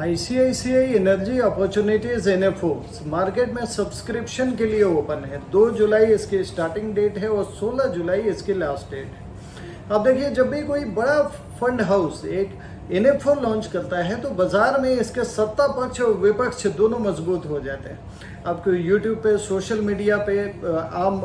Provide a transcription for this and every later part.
ICICI energy opportunities NFO market में subscription के लिए ओपन है। 2 जुलाई इसकी स्टार्टिंग डेट है और 16 जुलाई इसकी लास्ट डेट है। अब देखिए, जब भी कोई बड़ा फंड हाउस एक एनएफओ लॉन्च करता है तो बाजार में इसके सत्ता पक्ष और विपक्ष दोनों मजबूत हो जाते हैं। आपको यूट्यूब पे, सोशल मीडिया पे, आम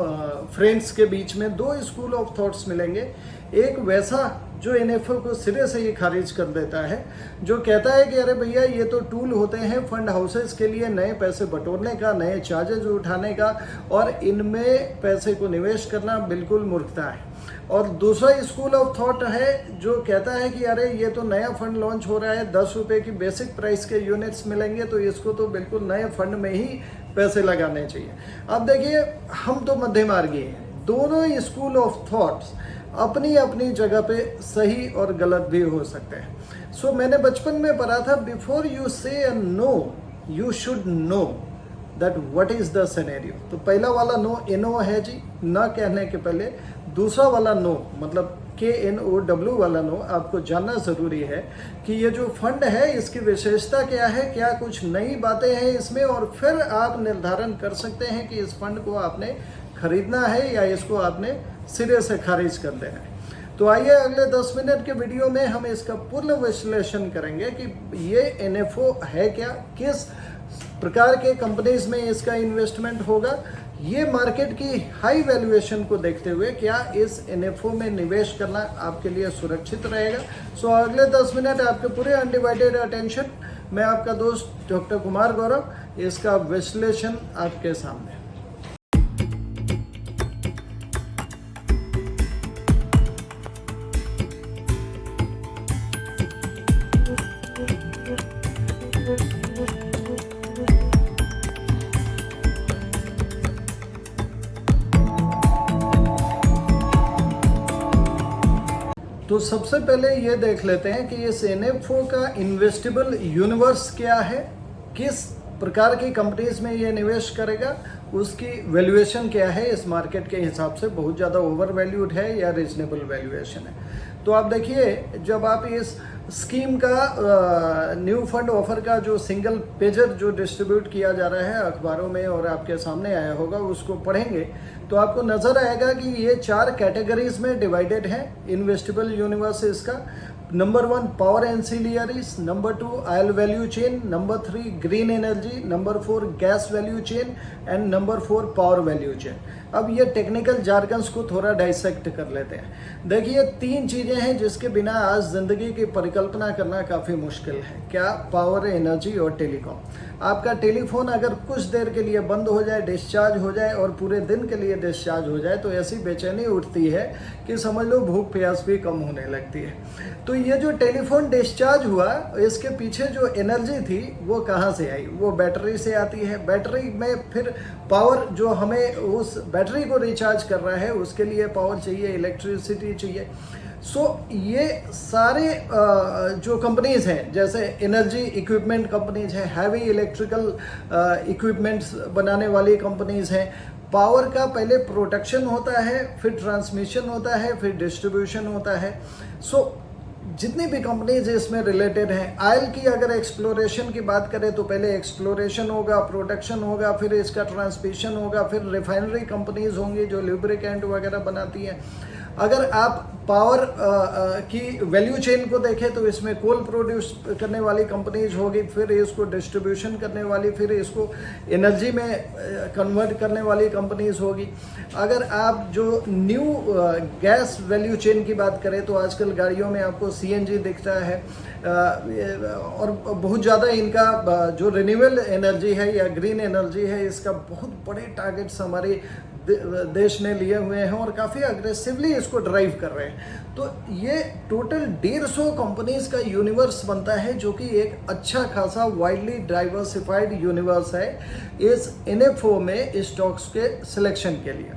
फ्रेंड्स के बीच में 2 स्कूल ऑफ थॉट्स मिलेंगे। एक वैसा जो एनएफओ को सिरे से ही खारिज कर देता है, जो कहता है कि अरे भैया ये तो टूल होते हैं फंड हाउसेस के लिए नए पैसे बटोरने का, नए चार्जेज उठाने का, और इनमें पैसे को निवेश करना बिल्कुल मूर्खता है। और दूसरा स्कूल ऑफ थॉट है जो कहता है कि अरे ये तो नया फंड लॉन्च हो रहा है, 10 रुपये की बेसिक प्राइस के यूनिट्स मिलेंगे तो इसको तो बिल्कुल नए फंड में ही पैसे लगाने चाहिए। अब देखिए, हम तो मध्य मार्गी हैं। दोनों स्कूल ऑफ थॉट्स अपनी अपनी जगह पे सही और गलत भी हो सकते हैं। सो मैंने बचपन में पढ़ा था, before you say no you should know that what is the scenario. तो पहला वाला नो एनओ है जी, ना कहने के पहले। दूसरा वाला नो मतलब KNOW वाला नो आपको जानना ज़रूरी है कि ये जो फंड है इसकी विशेषता क्या है, क्या कुछ नई बातें हैं इसमें, और फिर आप निर्धारण कर सकते हैं कि इस फंड को आपने खरीदना है या इसको आपने सिरे से खारिज कर देना है। तो आइए अगले 10 मिनट के वीडियो में हम इसका पूर्ण विश्लेषण करेंगे कि ये एनएफओ है क्या, किस प्रकार के कंपनीज में इसका इन्वेस्टमेंट होगा, ये मार्केट की हाई वैल्यूएशन को देखते हुए क्या इस एनएफओ में निवेश करना आपके लिए सुरक्षित रहेगा। सो अगले 10 मिनट आपके पूरे अनडिवाइडेड अटेंशन, मैं आपका दोस्त डॉक्टर कुमार गौरव, इसका विश्लेषण आपके सामने। तो सबसे पहले ये देख लेते हैं कि इस एनएफओ का इन्वेस्टेबल यूनिवर्स क्या है, किस प्रकार की कंपनीज में ये निवेश करेगा, उसकी वैल्यूएशन क्या है, इस मार्केट के हिसाब से बहुत ज़्यादा ओवर वैल्यूड है या रीजनेबल वैल्यूएशन है। तो आप देखिए, जब आप इस स्कीम का न्यू फंड ऑफर का जो सिंगल पेजर जो डिस्ट्रीब्यूट किया जा रहा है अखबारों में और आपके सामने आया होगा, उसको पढ़ेंगे तो आपको नज़र आएगा कि ये 4 कैटेगरीज में डिवाइडेड है इन्वेस्टेबल यूनिवर्स इसका। Number 1 power ancillaries, number 2 oil value chain, number 3 green energy, number 4 gas value chain and number 4 power value chain. अब ये टेक्निकल जार्गन्स को थोड़ा डाइसेक्ट कर लेते हैं। देखिए, 3 चीज़ें हैं जिसके बिना आज ज़िंदगी की परिकल्पना करना काफ़ी मुश्किल है। क्या? पावर, एनर्जी और टेलीकॉम। आपका टेलीफोन अगर कुछ देर के लिए बंद हो जाए, डिस्चार्ज हो जाए और पूरे दिन के लिए डिस्चार्ज हो जाए तो ऐसी बेचैनी उठती है कि समझ लो भूख प्यास भी कम होने लगती है। तो ये जो टेलीफोन डिस्चार्ज हुआ, इसके पीछे जो एनर्जी थी वो कहाँ से आई? वो बैटरी से आती है। बैटरी में फिर पावर, जो हमें उस बैटरी को रिचार्ज कर रहा है उसके लिए पावर चाहिए, इलेक्ट्रिसिटी चाहिए। सो ये सारे जो कंपनीज हैं, जैसे एनर्जी इक्विपमेंट कंपनीज हैं, हैवी इलेक्ट्रिकल इक्विपमेंट्स बनाने वाली कंपनीज हैं। पावर का पहले प्रोडक्शन होता है, फिर ट्रांसमिशन होता है, फिर डिस्ट्रीब्यूशन होता है। सो जितनी भी कंपनीज इसमें रिलेटेड हैं, ऑयल की अगर एक्सप्लोरेशन की बात करें तो पहले एक्सप्लोरेशन होगा, प्रोडक्शन होगा, फिर इसका ट्रांसमिशन होगा, फिर रिफाइनरी कंपनीज होंगी जो लुब्रिकेंट वगैरह बनाती हैं। अगर आप पावर की वैल्यू चेन को देखें तो इसमें कोल प्रोड्यूस करने वाली कंपनीज होगी, फिर इसको डिस्ट्रीब्यूशन करने वाली, फिर इसको एनर्जी में कन्वर्ट करने वाली कंपनीज होगी। अगर आप जो न्यू गैस वैल्यू चेन की बात करें तो आजकल गाड़ियों में आपको CNG दिखता है, और बहुत ज़्यादा इनका जो रिन्यूएबल एनर्जी है या ग्रीन एनर्जी है, इसका बहुत बड़े टारगेट्स हमारे देश ने लिए हुए हैं और काफ़ी अग्रेसिवली इसको ड्राइव कर रहे हैं। तो ये टोटल 150 कंपनीज का यूनिवर्स बनता है, जो कि एक अच्छा खासा वाइडली डाइवर्सिफाइड यूनिवर्स है इस एनएफओ में स्टॉक्स के सिलेक्शन के लिए।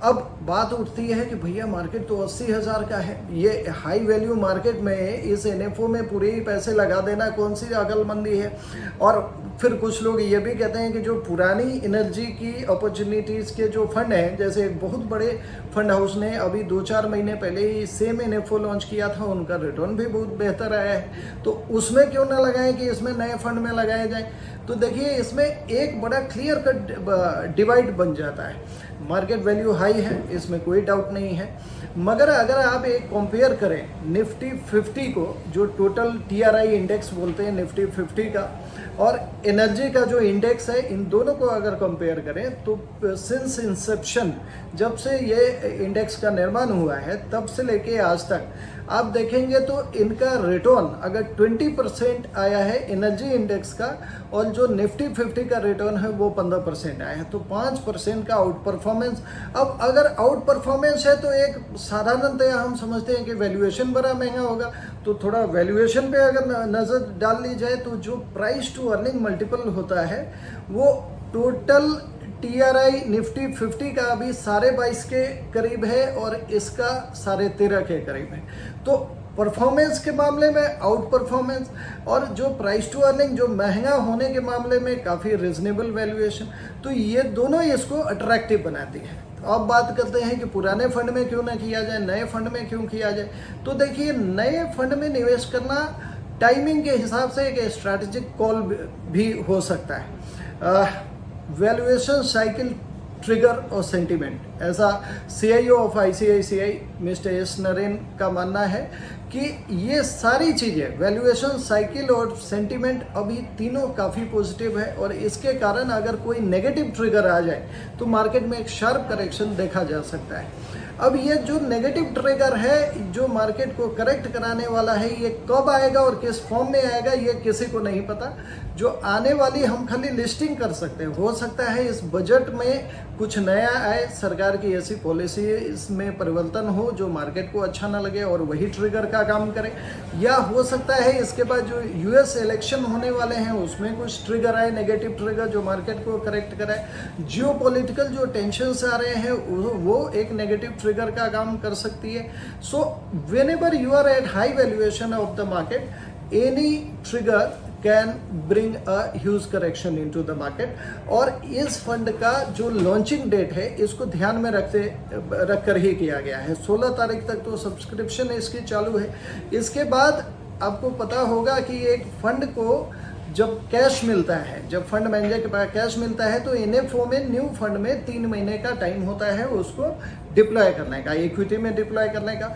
अब बात उठती है कि भैया मार्केट तो 80,000 का है, ये हाई वैल्यू मार्केट में इस एनएफओ में पूरे ही पैसे लगा देना कौन सी अकलमंदी है। और फिर कुछ लोग ये भी कहते हैं कि जो पुरानी एनर्जी की अपॉर्चुनिटीज़ के जो फंड हैं, जैसे एक बहुत बड़े फंड हाउस ने अभी 2-4 महीने पहले ही सेम एनएफओ लॉन्च किया था, उनका रिटर्न भी बहुत बेहतर आया है, तो उसमें क्यों ना लगाएं कि इसमें नए फंड में लगाया जाए। तो देखिए इसमें एक बड़ा क्लियर कट डिवाइड बन जाता है। मार्केट वैल्यू हाई है, इसमें कोई डाउट नहीं है, मगर अगर आप एक कंपेयर करें निफ्टी 50 को, जो टोटल टीआरआई इंडेक्स बोलते हैं निफ्टी 50 का, और एनर्जी का जो इंडेक्स है, इन दोनों को अगर कंपेयर करें तो सिंस इंसेप्शन, जब से ये इंडेक्स का निर्माण हुआ है तब से लेके आज तक आप देखेंगे तो इनका रिटर्न अगर 20% आया है एनर्जी इंडेक्स का, और जो निफ्टी 50 का रिटर्न है वो 15% आया है, तो 5% का आउट परफॉर्मेंस। अब अगर आउट परफॉर्मेंस है तो एक साधारणतया हम समझते हैं कि वैल्यूएशन बड़ा महंगा होगा, तो थोड़ा वैल्यूएशन पे अगर नज़र डाल ली जाए तो जो प्राइस टू अर्निंग मल्टीपल होता है वो टोटल टीआरआई निफ्टी 50 का अभी 22.5 के करीब है और इसका 13.5 के करीब है। तो परफॉर्मेंस के मामले में आउट परफॉर्मेंस, और जो प्राइस टू अर्निंग जो महंगा होने के मामले में काफ़ी रिजनेबल वैल्यूएशन, तो ये दोनों इसको अट्रैक्टिव बनाती है। तो अब बात करते हैं कि पुराने फंड में क्यों ना किया जाए, नए फंड में क्यों किया जाए। तो देखिए नए फंड में निवेश करना टाइमिंग के हिसाब से एक स्ट्रैटेजिक कॉल भी हो सकता है। वैल्यूएशन साइकिल ट्रिगर और सेंटिमेंट, ऐसा CEO of ICICI mister S Naren का मानना है कि ये सारी चीज़ें वैल्यूएशन साइकिल और सेंटिमेंट अभी तीनों काफ़ी पॉजिटिव है, और इसके कारण अगर कोई नेगेटिव ट्रिगर आ जाए तो मार्केट में एक शार्प करेक्शन देखा जा सकता है। अब ये जो नेगेटिव ट्रिगर है जो मार्केट को करेक्ट कराने वाला है, ये कब आएगा और किस फॉर्म में आएगा ये किसी को नहीं पता। जो आने वाली हम खाली लिस्टिंग कर सकते हैं, हो सकता है इस बजट में कुछ नया आए, सरकार की ऐसी पॉलिसी इसमें परिवर्तन हो जो मार्केट को अच्छा ना लगे और वही ट्रिगर का काम करे, या हो सकता है इसके बाद जो यूएस इलेक्शन होने वाले हैं उसमें कुछ ट्रिगर आए, नेगेटिव ट्रिगर जो मार्केट को करेक्ट कराए। जियोपॉलिटिकल जो टेंशन्स आ रहे हैं वो एक नेगेटिव ट्रिगर का काम कर सकती है। So whenever you are at high valuation of the market, any trigger can bring a huge correction into the market. और इस फंड का जो लॉन्चिंग डेट है इसको ध्यान में रख कर ही किया गया है। 16 तारीख तक तो सब्सक्रिप्शन इसकी चालू है। इसके बाद आपको पता होगा कि एक फंड को जब कैश मिलता है, जब फंड मैनेजर के पास कैश मिलता है तो एनएफओ में न्यू फंड में 3 महीने का टाइम होता है उसको डिप्लॉय करने का, इक्विटी में डिप्लॉय करने का।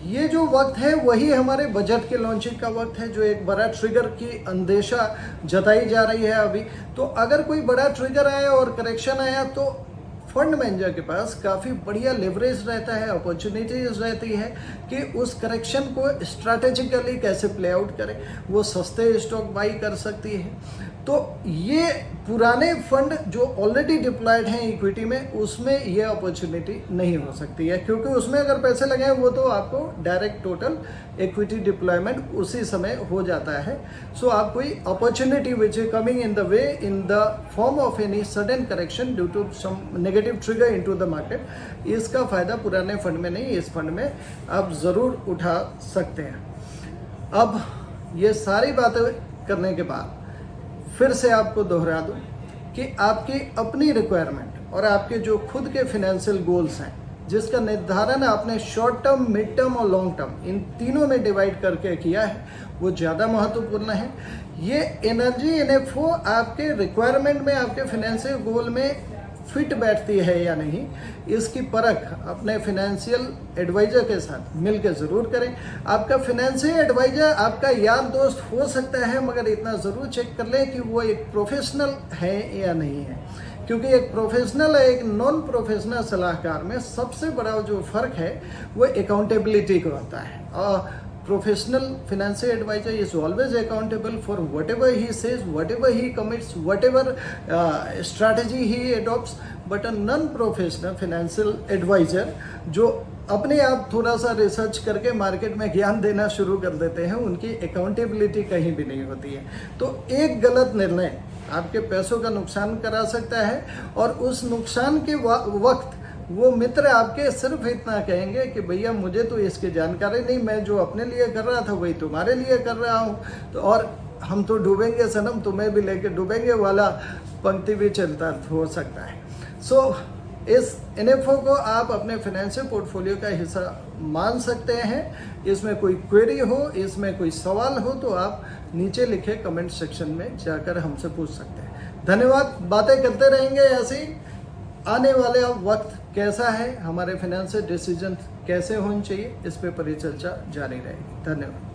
ये जो वक्त है वही हमारे बजट के लॉन्चिंग का वक्त है, जो एक बड़ा ट्रिगर की अंदेशा जताई जा रही है अभी। तो अगर कोई बड़ा ट्रिगर आया और करेक्शन आया तो फंड मैनेजर के पास काफ़ी बढ़िया लेवरेज रहता है, अपॉर्चुनिटीज रहती है कि उस करेक्शन को स्ट्रैटेजिकली कैसे प्ले आउट करें। वो सस्ते स्टॉक बाई कर सकती है। तो ये पुराने फंड जो ऑलरेडी डिप्लॉयड हैं इक्विटी में, उसमें ये अपॉर्चुनिटी नहीं हो सकती है, क्योंकि उसमें अगर पैसे लगे वो तो आपको डायरेक्ट टोटल इक्विटी डिप्लॉयमेंट उसी समय हो जाता है। सो आप कोई opportunity which is coming in the way in the form of any sudden correction due to some negative trigger into the market, इसका फायदा पुराने फंड में नहीं, इस फंड में आप ज़रूर उठा सकते हैं। अब ये सारी बातें करने के बाद फिर से आपको दोहरा दूं कि आपकी अपनी रिक्वायरमेंट और आपके जो खुद के फाइनेंशियल गोल्स हैं, जिसका निर्धारण आपने शॉर्ट टर्म, मिड टर्म और लॉन्ग टर्म इन तीनों में डिवाइड करके किया है, वो ज़्यादा महत्वपूर्ण है। ये एनर्जी एनएफओ आपके रिक्वायरमेंट में, आपके फाइनेंशियल गोल में फिट बैठती है या नहीं, इसकी परख अपने फाइनेंशियल एडवाइज़र के साथ मिलकर ज़रूर करें। आपका फाइनेंशियल एडवाइज़र आपका यार दोस्त हो सकता है, मगर इतना ज़रूर चेक कर लें कि वो एक प्रोफेशनल है या नहीं है, क्योंकि एक प्रोफेशनल है, एक नॉन प्रोफेशनल सलाहकार में सबसे बड़ा जो फ़र्क है वो अकाउंटेबिलिटी का होता है। और professional financial advisor is always accountable for whatever he says, whatever he commits, whatever strategy he adopts. But a non-professional financial advisor जो अपने आप थोड़ा सा रिसर्च करके मार्केट में ज्ञान देना शुरू कर देते हैं, उनकी अकाउंटेबिलिटी कहीं भी नहीं होती है। तो एक गलत निर्णय आपके पैसों का नुकसान करा सकता है, और उस नुकसान के वक्त वो मित्र आपके सिर्फ इतना कहेंगे कि भैया मुझे तो इसकी जानकारी नहीं, मैं जो अपने लिए कर रहा था वही तुम्हारे लिए कर रहा हूँ, तो और हम तो डूबेंगे सनम तुम्हें भी लेके डूबेंगे वाला पंक्ति भी चलता हो सकता है। सो इस NFO को आप अपने फाइनेंशियल पोर्टफोलियो का हिस्सा मान सकते हैं। इसमें कोई क्वेरी हो, इसमें कोई सवाल हो तो आप नीचे लिखे कमेंट सेक्शन में जाकर हमसे पूछ सकते हैं। धन्यवाद। बातें करते रहेंगे ऐसी। आने वाले वक्त कैसा है, हमारे फाइनेंशियल डिसीजन कैसे होने चाहिए, इस पे परिचर्चा जारी रहेगी। धन्यवाद।